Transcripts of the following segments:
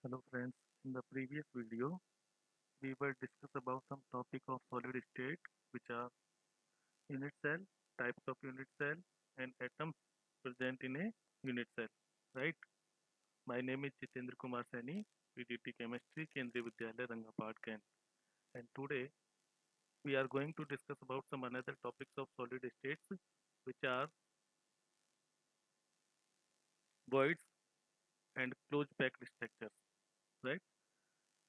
Hello friends, in the previous video we will discuss about some topic of solid state which are unit cell, types of unit cell and atoms present in a unit cell, right? My name is Jitendra Kumar Saini, PDT Chemistry, Kendriya Vidyalaya Rangapad Ken, and today we are going to discuss about some another topics of solid states which are voids and closed packed structures, right?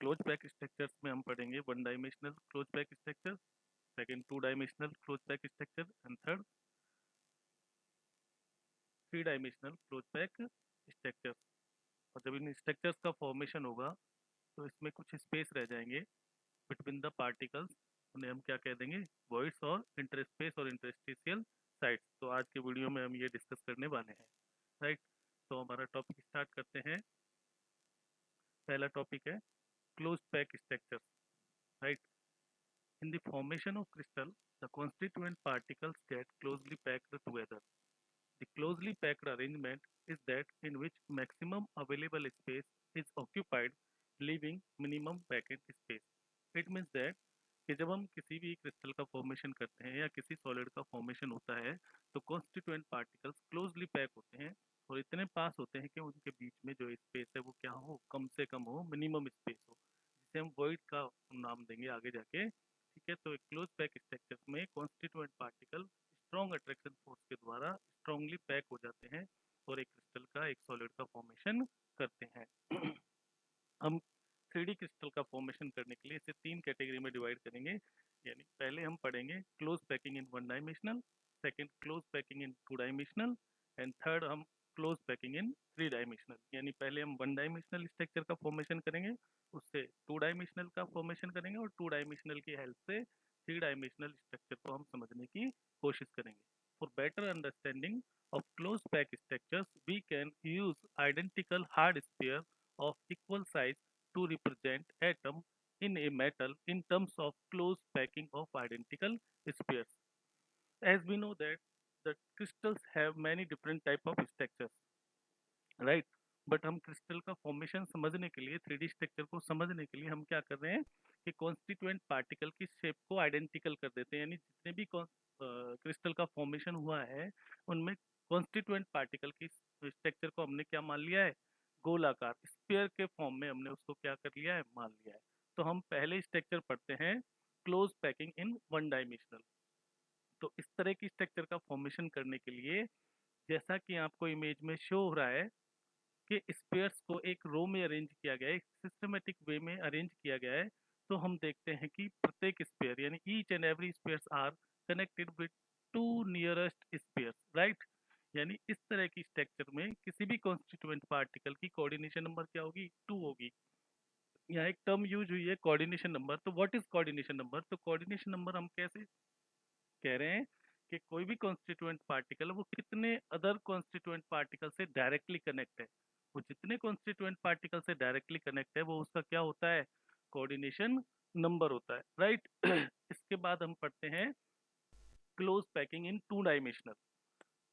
Close pack structures में हम पढ़ेंगे one dimensional close pack structure, second two dimensional close pack structure and third three dimensional close pack structures. और जब इन structures का formation होगा तो इसमें कुछ स्पेस रह जाएंगे बिटवीन द पार्टिकल्स, उन्हें हम क्या कह देंगे, वॉइड्स और इंटरस्पेस और इंटरस्टिशियल साइट्स। तो आज के वीडियो में हम ये डिस्कस करने वाले हैं, राइट। तो हमारा टॉपिक स्टार्ट करते हैं। पहला टॉपिक है close pack structures, right. In the formation of crystal, the constituent particles get closely packed together. The closely packed arrangement is that in which maximum available space is occupied, leaving minimum vacant space. It means that कि जब हम किसी भी crystal का formation करते हैं या किसी सॉलिड का फॉर्मेशन होता है तो कॉन्स्टिट्यूएंट पार्टिकल्स क्लोजली पैक होते हैं और इतने पास होते हैं कि उनके बीच में जो स्पेस है वो क्या हो, कम से कम हो, मिनिमम स्पेस हो, जिसे हम वॉइड का नाम देंगे आगे जाके, ठीक है। तो एक क्लोज पैक स्ट्रक्चर में constituent particle strong attraction force के द्वारा स्ट्रॉन्गली पैक हो जाते हैं और एक क्रिस्टल का, एक सॉलिड का फॉर्मेशन करते हैं। हम 3D क्रिस्टल का फॉर्मेशन करने के लिए इसे तीन कैटेगरी में डिवाइड करेंगे। यानी पहले हम पढ़ेंगे close packing in one dimensional, second close packing in two dimensional and third हम close packing in three dimensional. यानी पहले हम वन डायमेंशनल स्ट्रक्चर का फॉर्मेशन करेंगे, उससे टू डायमेंशनल का फॉर्मेशन करेंगे और टू डायमेंशनल की हेल्प से थ्री डायमेंशनल स्ट्रक्चर को हम समझने की कोशिश करेंगे। For better understanding of closed pack structures, we can use identical hard sphere of equal size to represent atom in a metal in terms of close packing of identical spheres. As we know that the crystals have many different type of structures, right? But हम crystal का formation समझने के लिए, 3D structure को समझने के लिए हम क्या कर रहे हैं कि कॉन्स्टिट्यूएंट पार्टिकल की शेप को आइडेंटिकल कर देते हैं। यानी जितने भी क्रिस्टल का फॉर्मेशन हुआ है उनमें कॉन्स्टिट्यूएंट पार्टिकल की स्ट्रक्चर को हमने क्या मान लिया है, गोलाकार स्फीयर के फॉर्म में हमने उसको क्या कर लिया है, मान लिया है। तो हम पहले स्ट्रक्चर पढ़ते हैं close packing in one dimensional. तो इस तरह की स्ट्रक्चर का फॉर्मेशन करने के लिए जैसा कि आपको इमेज में शो हो रहा है कि स्पेयर्स को एक रो में अरेंज किया गया है, एक सिस्टमेटिक वे में अरेंज किया गया है। तो हम देखते हैं कि प्रत्येक स्पेयर यानी each and every spheres are connected with two nearest spheres, right. यानी इस तरह की स्ट्रक्चर में किसी भी कॉन्स्टिट्यूएंट पार्टिकल की कोऑर्डिनेशन नंबर क्या होगी, 2 होगी। यहाँ एक टर्म यूज हुई है कोऑर्डिनेशन नंबर। तो व्हाट इज कोऑर्डिनेशन नंबर? तो कोऑर्डिनेशन नंबर हम कैसे कह रहे हैं कि कोई भी कॉन्स्टिट्यूएंट पार्टिकल वो कितने अदर कॉन्स्टिट्यूएंट पार्टिकल से डायरेक्टली कनेक्ट है। वो जितने कॉन्स्टिट्यूएंट पार्टिकल से डायरेक्टली कनेक्ट है वो उसका क्या होता है, कोऑर्डिनेशन नंबर होता है, राइट। इसके बाद हम पढ़ते हैं close packing in two dimensional.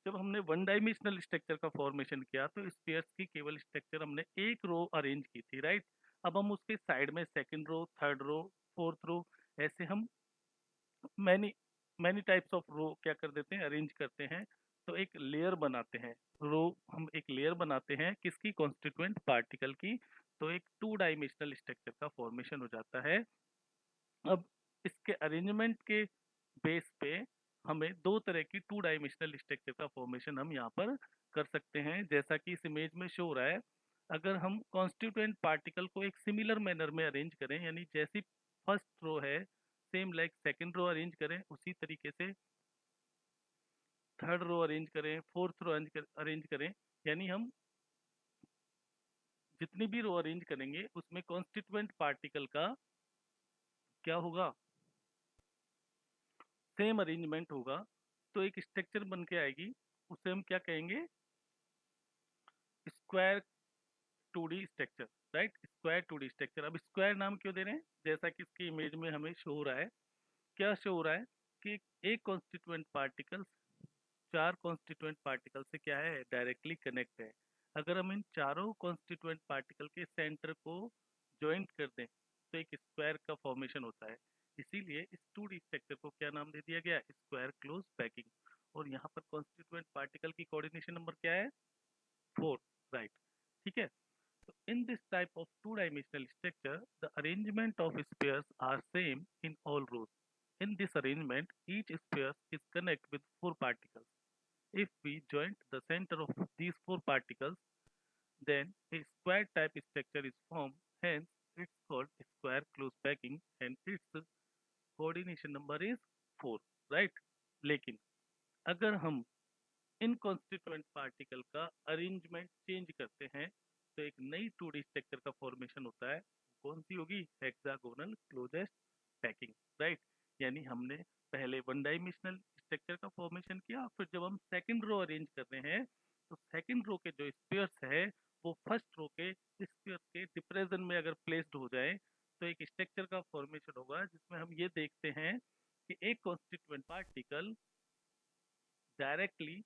जब हमने वन डायमेंशनल स्ट्रक्चर का फॉर्मेशन किया तो स्पेयर्स की केवल स्ट्रक्चर हमने एक रो अरेंज की थी, राइट। अब हम उसके साइड में second row, third row, fourth row, ऐसे हम many many types of row क्या कर देते हैं, अरेंज करते हैं। तो एक लेयर बनाते हैं, रो हम एक लेयर बनाते हैं किसकी, कॉन्स्टिट्यूएंट पार्टिकल की। तो एक टू डायमेंशनल स्ट्रक्चर का फॉर्मेशन हो जाता है। अब इसके अरेंजमेंट के बेस पे हमें दो तरह की टू डायमेंशनल स्ट्रक्चर का फॉर्मेशन हम यहाँ पर कर सकते हैं, जैसा कि इस इमेज में शो हो रहा है। अगर हम कॉन्स्टिट्यूएंट पार्टिकल को एक सिमिलर मैनर में अरेंज करें, यानी जैसी फर्स्ट रो है same like second row arrange करें, उसी तरीके से थर्ड रो अरेंज करें, फोर्थ रो अरेंज करें, यानी हम जितनी भी रो अरेंज करेंगे उसमें कॉन्स्टिट्यूएंट पार्टिकल का क्या होगा, सेम अरेंजमेंट होगा। तो एक स्ट्रक्चर बन के आएगी, उसे हम क्या कहेंगे, square 2D structure, right. Square 2D structure. अब स्क्वायर नाम क्यों दे रहे हैं, जैसा कि इसकी इमेज में हमें शो हो रहा है, क्या शो हो रहा है कि एक कॉन्स्टिट्यूएंट पार्टिकल चार कॉन्स्टिट्यूएंट पार्टिकल से क्या है, डायरेक्टली कनेक्ट है। अगर हम इन चारों कॉन्स्टिट्यूएंट पार्टिकल के सेंटर को ज्वाइंट कर दें तो एक स्क्वायर का फॉर्मेशन होता है। इसीलिए इस 2D स्ट्रक्चर को क्या नाम दे दिया गया, स्क्वायर क्लोज पैकिंग। और यहाँ पर कॉन्स्टिट्यूएंट पार्टिकल की कोऑर्डिनेशन नंबर क्या है, 4, राइट। ठीक है। So in this type of two-dimensional structure, the arrangement of spheres are same in all rows. In this arrangement, each sphere is connected with 4 particles. If we join the center of these 4 particles, then a square type structure is formed. Hence, it's called square close packing and its coordination number is 4, right? लेकिन अगर हम इन constituent particle का arrangement change करते हैं तो एक नई 2D structure का फॉर्मेशन होता है। कौन सी होगी, हेक्सागोनल क्लोजेस्ट पैकिंग, राइट। यानी हमने पहले वन डायमेंशनल स्ट्रक्चर का फॉर्मेशन किया, फिर जब हम सेकंड रो अरेंज कर रहे हैं तो सेकंड रो के जो स्पेयर्स है वो फर्स्ट रो के स्पेयर के डिप्रेशन में अगर प्लेस्ड हो जाए तो एक स्ट्रक्चर का फॉर्मेशन होगा जिसमें हम ये देखते हैं कि एक constituent particle directly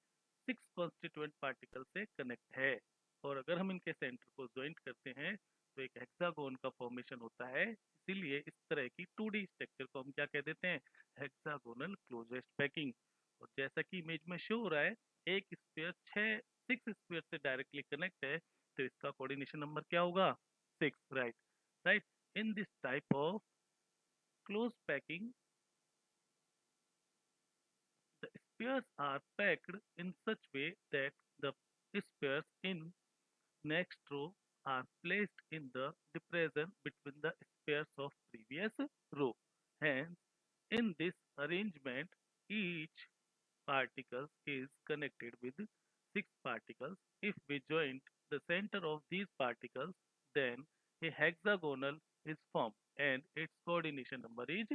6 constituent particle से कनेक्ट है। और अगर हम इनके सेंटर को ज्वाइंट करते हैं तो एक हेक्सागोन का फॉर्मेशन होता है। इसीलिए इस तरह की 2D स्ट्रक्चर को हम क्या कह देते हैं, हेक्सागोनल क्लोजेस्ट पैकिंग। और जैसा कि इमेज में शो हो रहा है, एक स्फीयर 6 स्फीयर से डायरेक्टली कनेक्ट है तो इसका कोऑर्डिनेशन नंबर क्या होगा, 6, right. Right. In this type of close packing the spheres are packed in such way that the spheres in next row are placed in the depression between the spheres of previous row. Hence, in this arrangement, each particle is connected with 6 particles. If we join the center of these particles, then a hexagonal is formed and its coordination number is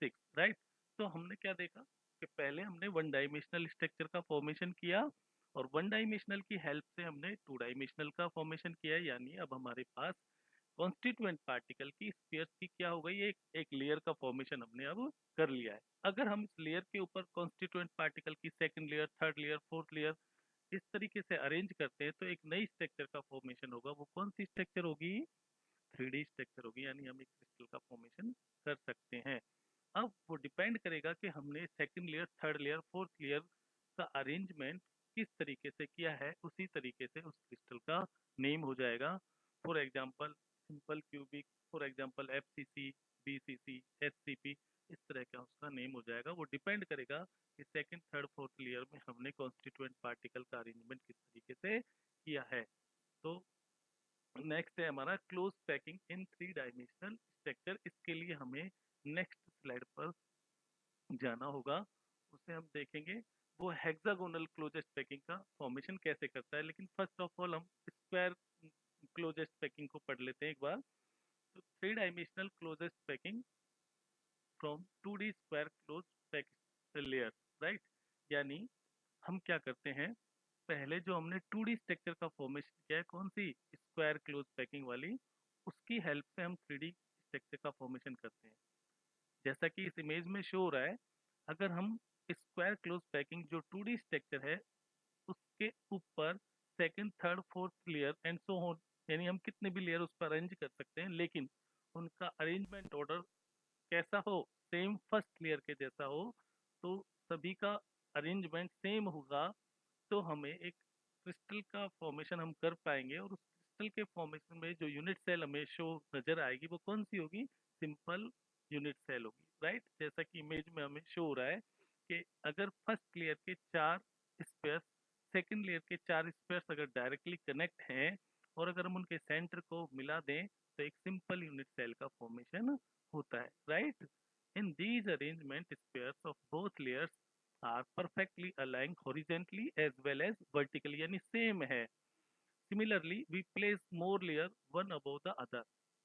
6, right? तो हमने क्या देखा कि पहले हमने one dimensional structure का formation किया और वन डायमेंशनल की हेल्प से हमने टू डायमेंशनल का फॉर्मेशन किया। यानी अब हमारे पास कॉन्स्टिट्यूएंट पार्टिकल की स्फीयर्स की क्या हो गई, एक लेयर का फॉर्मेशन हमने अब कर लिया है। अगर हम इस लेयर के ऊपर कॉन्स्टिट्यूएंट पार्टिकल की second layer, third layer, fourth layer इस तरीके से अरेंज करते हैं तो एक नई स्ट्रक्चर का फॉर्मेशन होगा। वो कौन सी स्ट्रक्चर होगी, 3D स्ट्रक्चर होगी। यानी हम एक क्रिस्टल का फॉर्मेशन कर सकते हैं। अब वो डिपेंड करेगा कि हमने second layer, third layer, fourth layer का अरेंजमेंट किस तरीके से किया है, उसी तरीके से उस क्रिस्टल का नेम हो जाएगा। For example simple cubic, for example FCC, BCC, HCP, इस तरह का उसका नेम हो जाएगा। वो डिपेंड करेगा कि सेकंड, थर्ड, फोर्थ लेयर में हमने कॉन्स्टिट्यूएंट पार्टिकल का अरेंजमेंट किस तरीके से किया है। तो नेक्स्ट है हमारा क्लोज पैकिंग इन 3 डायमेंशनल स्ट्रक्चर। इसके लिए हमें नेक्स्ट स्लाइड पर जाना होगा, उसे हम देखेंगे वो हेक्सागोनल क्लोजेस्ट पैकिंग का फॉर्मेशन कैसे करता है। लेकिन फर्स्ट ऑफ ऑल हम स्क्वायर क्लोजेस्ट पैकिंग को पढ़ लेते हैं एक बार। तो 3 dimensional closest packing from 2D square close pack layer, right. यानी हम क्या करते हैं, पहले जो हमने 2D स्ट्रक्चर का फॉर्मेशन किया है, कौन सी, स्क्वायर क्लोज पैकिंग वाली, उसकी हेल्प से हम 3D स्ट्रक्चर का फॉर्मेशन करते हैं। जैसा कि इस इमेज में शो हो रहा है, अगर हम स्क्वायर क्लोज पैकिंग जो 2D स्ट्रक्चर है उसके ऊपर second, third, fourth layer and so on, यानी हम कितने भी लेयर उस पर अरेंज कर सकते हैं, लेकिन उनका अरेंजमेंट ऑर्डर कैसा हो, सेम फर्स्ट लेयर के जैसा हो, तो सभी का अरेंजमेंट सेम होगा तो हमें एक क्रिस्टल का फॉर्मेशन हम कर पाएंगे। और उस क्रिस्टल के फॉर्मेशन में जो यूनिट सेल हमें शो नजर आएगी वो कौन सी होगी, सिंपल यूनिट सेल होगी, राइट। जैसा कि इमेज में हमें शो हो रहा है कि अगर फर्स्ट लेयर के 4 स्पेयर्स सेकंड लेयर के 4 स्पेयर्स अगर डायरेक्टली कनेक्ट हैं और अगर हम उनके सेंटर को मिला दें तो एक सिंपल यूनिट सेल का फॉर्मेशन होता है, right. In these arrangement spheres of both layers are perfectly aligned horizontally as well as vertically, यानी सेम है। Similarly, we place more layer one above the other.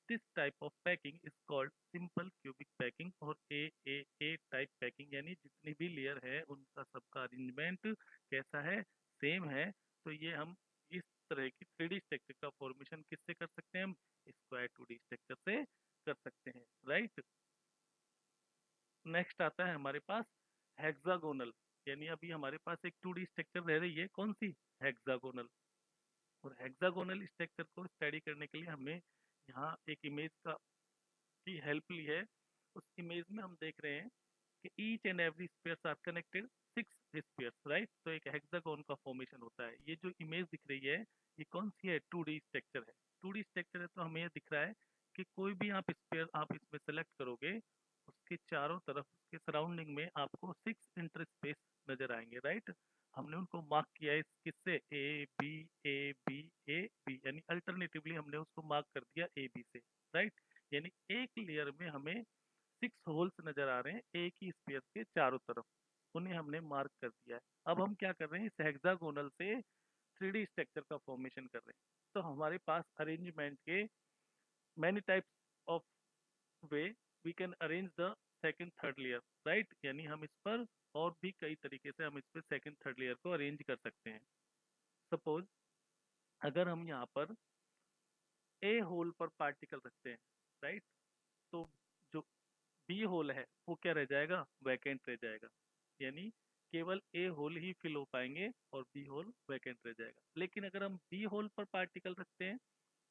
This type of packing is called simple cubic packing और A type packing, यानी जितनी भी layer है उनका सबका arrangement कैसा है, सेम है। तो ये हम इस तरह की 3D स्ट्रक्चर का फॉर्मेशन किससे कर सकते हैं, हम स्क्वायर 2D स्ट्रक्चर से कर सकते हैं, राइट। नेक्स्ट आता है हमारे पास हेक्सागोनल, यानी अभी हमारे पास एक 2D स्ट्रक्चर रह रही है, कौन सी, हेक्सागोनल। और हेक्सागोनल स्ट्रक्चर को स्टडी करने के लिए हमने यहाँ एक इमेज का की हेल्प ली है। उस इमेज में हम देख रहे हैं कि each and every spheres are connected 6 spheres, right. तो एक हेक्सागोन का फॉर्मेशन होता है। ये जो इमेज दिख रही है ये कौन सी है, 2D स्ट्रक्चर है। 2D स्ट्रक्चर है तो हमें ये दिख रहा है कि कोई भी आप स्पेयर आप इसमें सेलेक्ट करोगे, उसके चारों तरफ उसके सराउंडिंग में आपको 6 इंटर स्पेस नजर आएंगे, राइट। हमने उनको मार्क किया है किससे, ए बी यानी अल्टरनेटिवली हमने उसको मार्क कर दिया AB से, राइट। यानी एक लेयर में हमें 6 होल्स नजर आ रहे हैं एक ही स्पेयर के चारों तरफ, उन्हें हमने मार्क कर दिया है। अब हम क्या कर रहे हैं, इस हेक्सागोनल से 3D स्ट्रक्चर का फॉर्मेशन कर रहे हैं। तो हमारे पास अरेंजमेंट के many types of way we can arrange the second third layer, right. यानी हम इस पर और भी कई तरीके से हम इस पर सेकंड थर्ड लेयर को अरेंज कर सकते हैं। सपोज अगर हम यहाँ पर ए होल पर पार्टिकल रखते हैं, राइट, तो जो बी होल है वो क्या रह जाएगा, वैकेंट रह जाएगा। यानी केवल ए होल ही फिल हो पाएंगे और बी होल वैकेंट रह जाएगा। लेकिन अगर हम बी होल पर पार्टिकल रखते हैं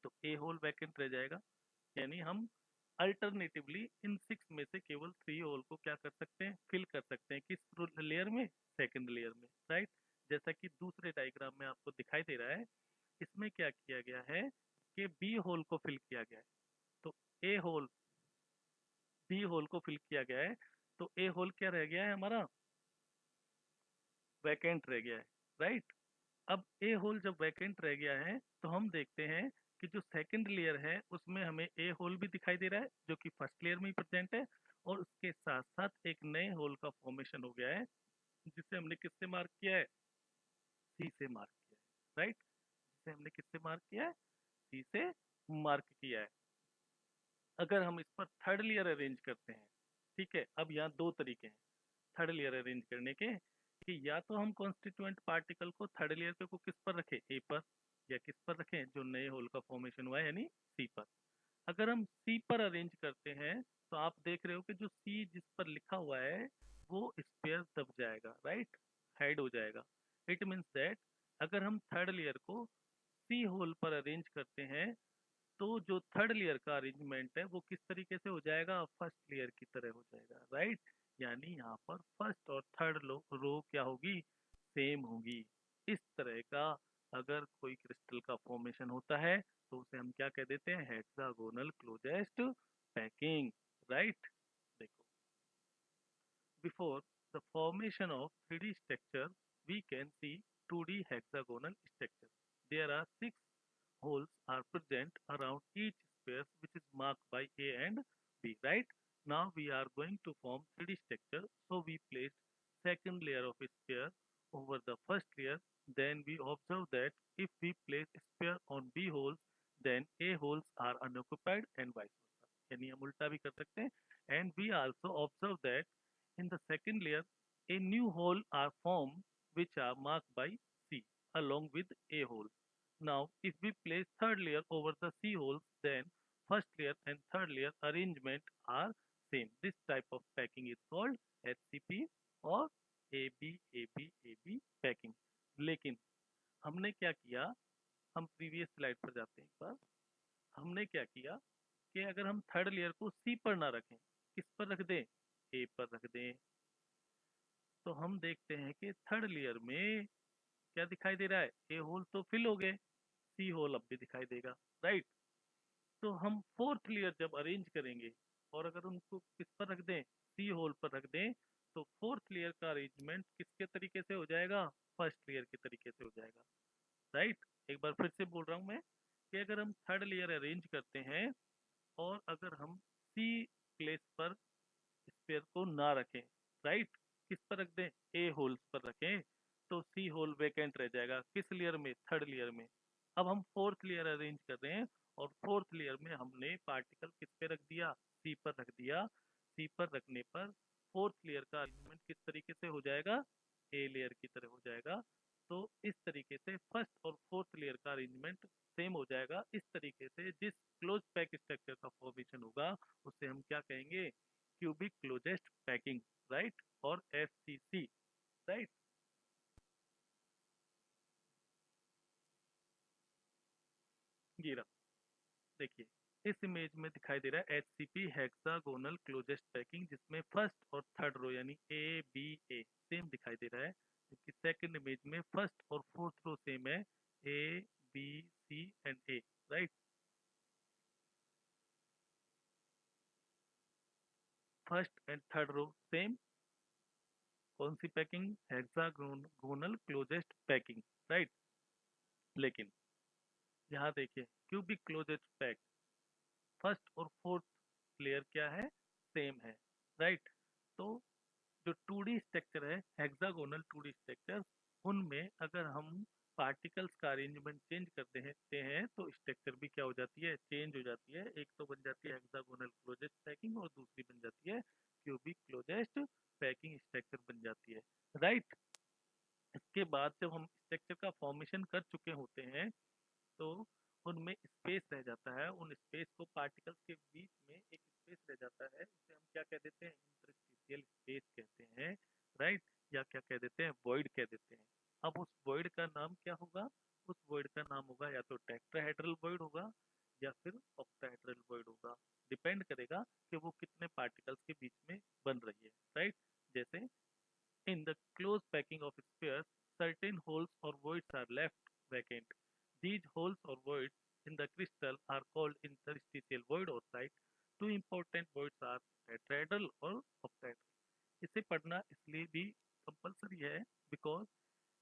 तो ए होल वैकेंट रह जाएगा। यानी हम अल्टरनेटिवली इन 6 में से केवल 3 होल को क्या कर सकते हैं, फिल कर सकते हैं। किस लेयर में, सेकंड लेयर में, राइट। जैसा कि दूसरे डायग्राम में आपको दिखाई दे रहा है, इसमें क्या किया गया है कि बी होल को फिल किया गया है। तो ए होल बी होल को फिल किया गया है, तो ए होल क्या रह गया है हमारा, वैकेंट रह गया है, राइट। अब ए होल जब वैकेंट रह गया है तो हम देखते हैं कि जो सेकंड लेयर है उसमें हमें ए होल भी दिखाई दे रहा है जो कि फर्स्ट लेयर में ही प्रेजेंट है, और उसके साथ साथ एक नए होल का फॉर्मेशन हो गया है जिसे हमने किससे मार्क किया है, सी से मार्क किया है, राइट। जिसे हमने किससे मार्क किया है, सी से मार्क किया है। अगर हम इस पर थर्ड लेयर अरेंज करते हैं, ठीक है, अब यहाँ दो तरीके हैं थर्ड लेयर अरेंज करने के, कि या तो हम कॉन्स्टिट्यूएंट पार्टिकल को थर्ड लेयर पे को किस पर रखें, ए पर, या किस पर रखें, जो नए होल का फॉर्मेशन हुआ है यानी सी पर। अगर हम सी पर अरेंज करते हैं तो आप देख रहे हो कि जो सी जिस पर लिखा हुआ है वो स्पेयर दब जाएगा, राइट, हाइड हो जाएगा। इट मीन्स दैट अगर हम थर्ड लेयर को सी होल पर अरेंज करते हैं तो जो थर्ड लेयर का अरेंजमेंट है वो किस तरीके से हो जाएगा, फर्स्ट लेयर की तरह हो जाएगा, राइट। यानी यहाँ पर फर्स्ट और थर्ड रो क्या होगी, सेम होगी। इस तरह का अगर कोई क्रिस्टल का फॉर्मेशन होता है तो उसे हम क्या कह देते हैं, हेक्सागोनल क्लोजेस्ट पैकिंग, राइट। देखो, before the formation of 3D structure we can see 2D hexagonal structure. There are 6 holes are present around each sphere which is marked by A and B, right. Now we are going to form 3D structure, so we placed second layer of sphere over the first layer. Then we observe that if we place sphere on B holes then A holes are unoccupied and vice versa. यानी हम उल्टा भी कर सकते हैं। And we also observe that in the second layer a new hole are formed which are marked by C along with A hole. Now, if we place third layer over the C holes, then first layer and third layer arrangement are same. This type of packing is called HCP और AB packing. लेकिन हमने क्या किया, हम previous slide पर जाते हैं एक बार। हमने क्या किया कि अगर हम थर्ड लेयर को सी पर ना रखें, किस पर रख दें, ए पर रख दें, तो हम देखते हैं कि थर्ड लेयर में क्या दिखाई दे रहा है, ए होल तो फिल हो गए, सी होल अब भी दिखाई देगा, राइट। तो हम फोर्थ लेयर जब अरेंज करेंगे और अगर उनको किस पर रख दें, सी होल पर रख दें, तो फोर्थ लेयर का अरेंजमेंट किसके तरीके से हो जाएगा, फर्स्ट लेयर के तरीके से हो जाएगा, राइट। एक बार फिर से बोल रहा हूँ मैं कि अगर हम थर्ड लेयर अरेंज करते हैं और अगर हम सी प्लेस पर स्पेयर को ना रखें, राइट, किस पर रख दें, ए होल्स पर रखें, तो सी होल वेकेंट रह जाएगा, किस लेयर में, थर्ड लेयर में। अब हम फोर्थ लेयर अरेंज कर रहे हैं और फोर्थ लेयर में हमने पार्टिकल किस पे रख दिया, सी पर रख दिया। सी पर रखने पर फोर्थ लेयर का अरेंजमेंट किस तरीके से हो जाएगा, ए लेयर की तरह हो जाएगा। तो इस तरीके से फर्स्ट और फोर्थ लेयर का अरेंजमेंट सेम हो जाएगा। इस तरीके से जिस क्लोज पैक स्ट्रक्चर का फॉर्मेशन होगा उसे हम क्या कहेंगे, क्यूबिक क्लोजेस्ट पैकिंग, राइट, और FCC, राइट। गिरा। देखिए इस इमेज में दिखाई दे रहा है HCP हेक्सागोनल क्लोजेस्ट पैकिंग, जिसमें फर्स्ट और थर्ड रो यानी A B A सेम दिखाई दे रहा है, जबकि सेकंड इमेज में फर्स्ट और फोर्थ रो सेम है, A B C and A, right. First and third row same, कौन सी packing? Hexagonal closest packing, right. लेकिन यहाँ देखिए क्यूबिक क्लोजेस्ट पैक, फर्स्ट और फोर्थ लेयर क्या है? सेम है, राइट। तो जो 2D स्ट्रक्चर है, हेक्सागोनल 2D स्ट्रक्चर, उनमें अगर हम पार्टिकल्स का अरेंजमेंट चेंज कर देते हैं तो स्ट्रक्चर भी क्या हो जाती है? चेंज हो जाती है। एक तो बन जाती है हेक्सागोनल क्लोजेस्ट पैकिंग और दूसरी बन जाती है क्यूबिक क्लोजेस्ट पैकिंग स्ट्रक्चर बन जाती है, राइट। इसके बाद जब हम स्ट्रक्चर का फॉर्मेशन कर चुके होते हैं तो उनमें स्पेस रह जाता है, उन स्पेस को पार्टिकल्स के बीच में एक स्पेस रह जाता है, उसे हम क्या कह देते हैं? इंटरस्टिशियल स्पेस कहते हैं, राइट। या क्या कह देते हैं? वॉइड कह देते हैं। अब उस वॉइड का नाम क्या होगा? उस वॉइड का नाम होगा या तो टेट्राहेड्रल वॉइड होगा या फिर ऑक्टाहेड्रल वॉइड होगा, डिपेंड करेगा कि वो कितने पार्टिकल्स के बीच में बन रही है, राइट। जैसे in the close packing of spheres, certain holes or voids are left vacant. These holes or voids in the crystal are called interstitial void or site. Two important voids are tetrahedral और octahedral. इसे पढ़ना इसलिए भी compulsory है because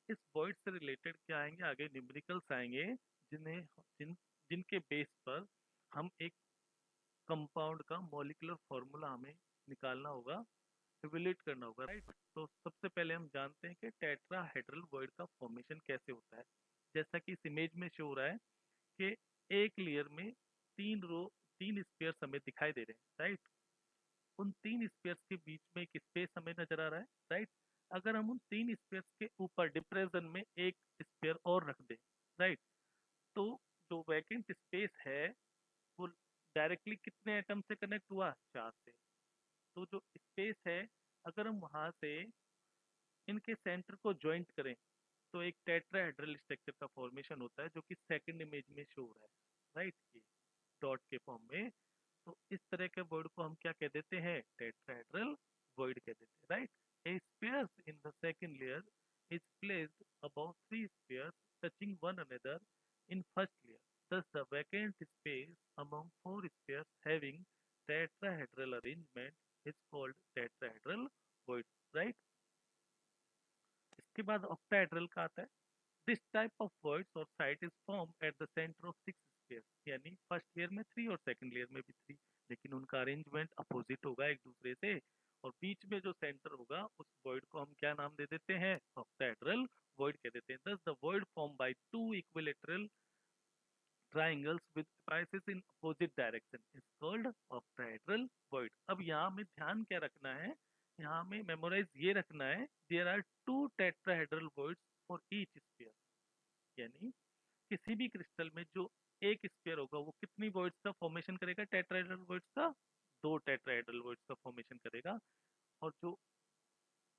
इस void से related क्या आएंगे? आगे न्यूमेरिकल्स आएंगे जिन्हें जिनके बेस पर हम एक कंपाउंड का मॉलिक्यूलर फॉर्मूला हमें निकालना होगा, इवेल्यूएट करना होगा, राइट। तो सबसे पहले हम जानते हैं कि टेट्राहेड्रल वॉइड का फॉर्मेशन कैसे होता है। जैसा कि इस इमेज में शो हो रहा है कि एक लेयर में तीन स्पेयर्स हमें दिखाई दे रहे हैं, राइट। उन तीन स्पेयर्स के बीच में एक स्पेस हमें नजर आ रहा है, राइट। अगर हम उन तीन स्पेयर्स के ऊपर डिप्रेशन में एक स्पेयर और रख दें, राइट, तो जो वैकेंट स्पेस है वो डायरेक्टली कितने एटम से कनेक्ट हुआ? 4 से। तो जो स्पेस है, अगर हम वहां से इनके सेंटर को ज्वाइंट करें तो एक टेट्राहेड्रल स्ट्रक्चर का फॉर्मेशन होता है, जो कि सेकंड इमेज में शो हो रहा है, राइट, ये डॉट के फॉर्म में। तो इस तरह के वर्ड को हम क्या कह देते हैं? टेट्राहेड्रल वर्ड कह देते हैं, right. A spheres in the second layer is placed about three spheres touching one another in first layer, thus the vacant space among four spheres having tetrahedral arrangement is called tetrahedral void, right। इसके बाद octahedral का आता है। This type of voids और site is form at the centre of six spheres, यानी first layer में 3 और second layer में भी 3, लेकिन उनका अरेंजमेंट अपोजिट होगा एक दूसरे से। और बीच में जो सेंटर होगा उस void को हम क्या नाम दे देते हैं? ऑक्टाहेड्रल void कह देते हैं। thus the void formed by two equilateral triangles with apices in opposite direction is called octahedral void। अब यहाँ में ध्यान क्या रखना है? यहाँ में मेमोराइज ये रखना है, there are two tetrahedral voids for each sphere, यानी किसी भी क्रिस्टल में जो एक स्फीयर होगा वो कितनी voids का फॉर्मेशन करेगा? टेट्राहेड्रल voids का 2 टेट्राहेड्रल voids का फॉर्मेशन करेगा। और जो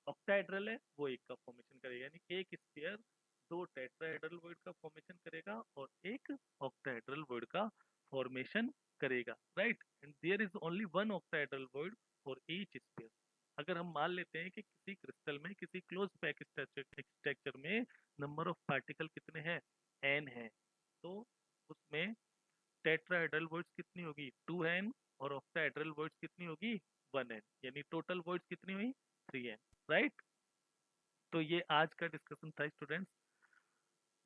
ऑक्टाहेड्रल है वो एक का फॉर्मेशन करेगा, यानी एक स्फीयर 2 टेट्राहेड्रल वॉइड का फॉर्मेशन करेगा और एक ऑक्टाहेड्रल वॉइड का फॉर्मेशन करेगा, right. And there is only one octahedral void for each sphere. अगर हम मान लेते हैं कि किसी क्रिस्टल में, किसी क्लोज पैक स्ट्रक्चर में नंबर ऑफ पार्टिकल कितने हैं? n है, तो उसमें टेट्राहेड्रल वॉइड्स कितनी होगी? 2n, और ऑक्टाहेड्रल वॉइड्स कितनी होगी? 1n, यानी टोटल वॉइड्स कितनी हुई? 3n, right. तो ये आज का डिस्कशन था स्टूडेंट्स।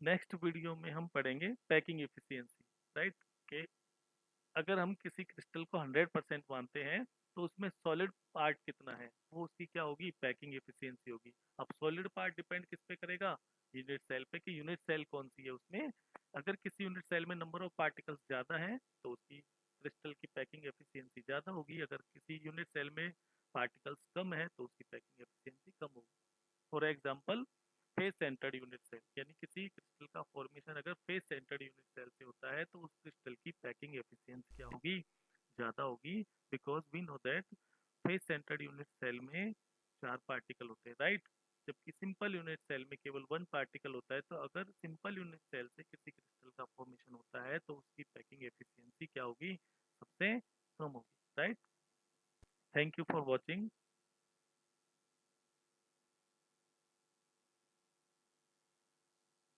नेक्स्ट वीडियो में हम पढ़ेंगे पैकिंग एफिशिएंसी, राइट। कि अगर हम किसी क्रिस्टल को 100% मानते हैं तो उसमें सॉलिड पार्ट कितना है, वो उसकी क्या होगी? पैकिंग एफिशिएंसी होगी। अब सॉलिड पार्ट डिपेंड किस पे करेगा? यूनिट सेल पे, कि यूनिट सेल कौन सी है उसमें। अगर किसी यूनिट सेल में नंबर ऑफ पार्टिकल्स ज़्यादा है तो उसकी क्रिस्टल की पैकिंग एफिशिएंसी ज़्यादा होगी। अगर किसी यूनिट सेल में पार्टिकल्स कम है तो उसकी पैकिंग एफिशिएंसी कम होगी। For example face centred unit cell, यानी किसी क्रिस्टल का फॉर्मेशन अगर फेस सेंटर्ड यूनिट सेल से होता है तो उस क्रिस्टल की पैकिंग एफिशिएंसी क्या होगी? ज़्यादा होगी, because we know that face centred unit cell में 4 पार्टिकल होते हैं, राइट। जबकि सिंपल यूनिट सेल में केवल वन पार्टिकल होता है। तो अगर सिंपल यूनिट सेल से किसी क्रिस्टल का फॉर्मेशन होता है तो उसकी पैकिंग एफिशिएंसी क्या होगी, सबसे कम होगी, right. Thank you for watching.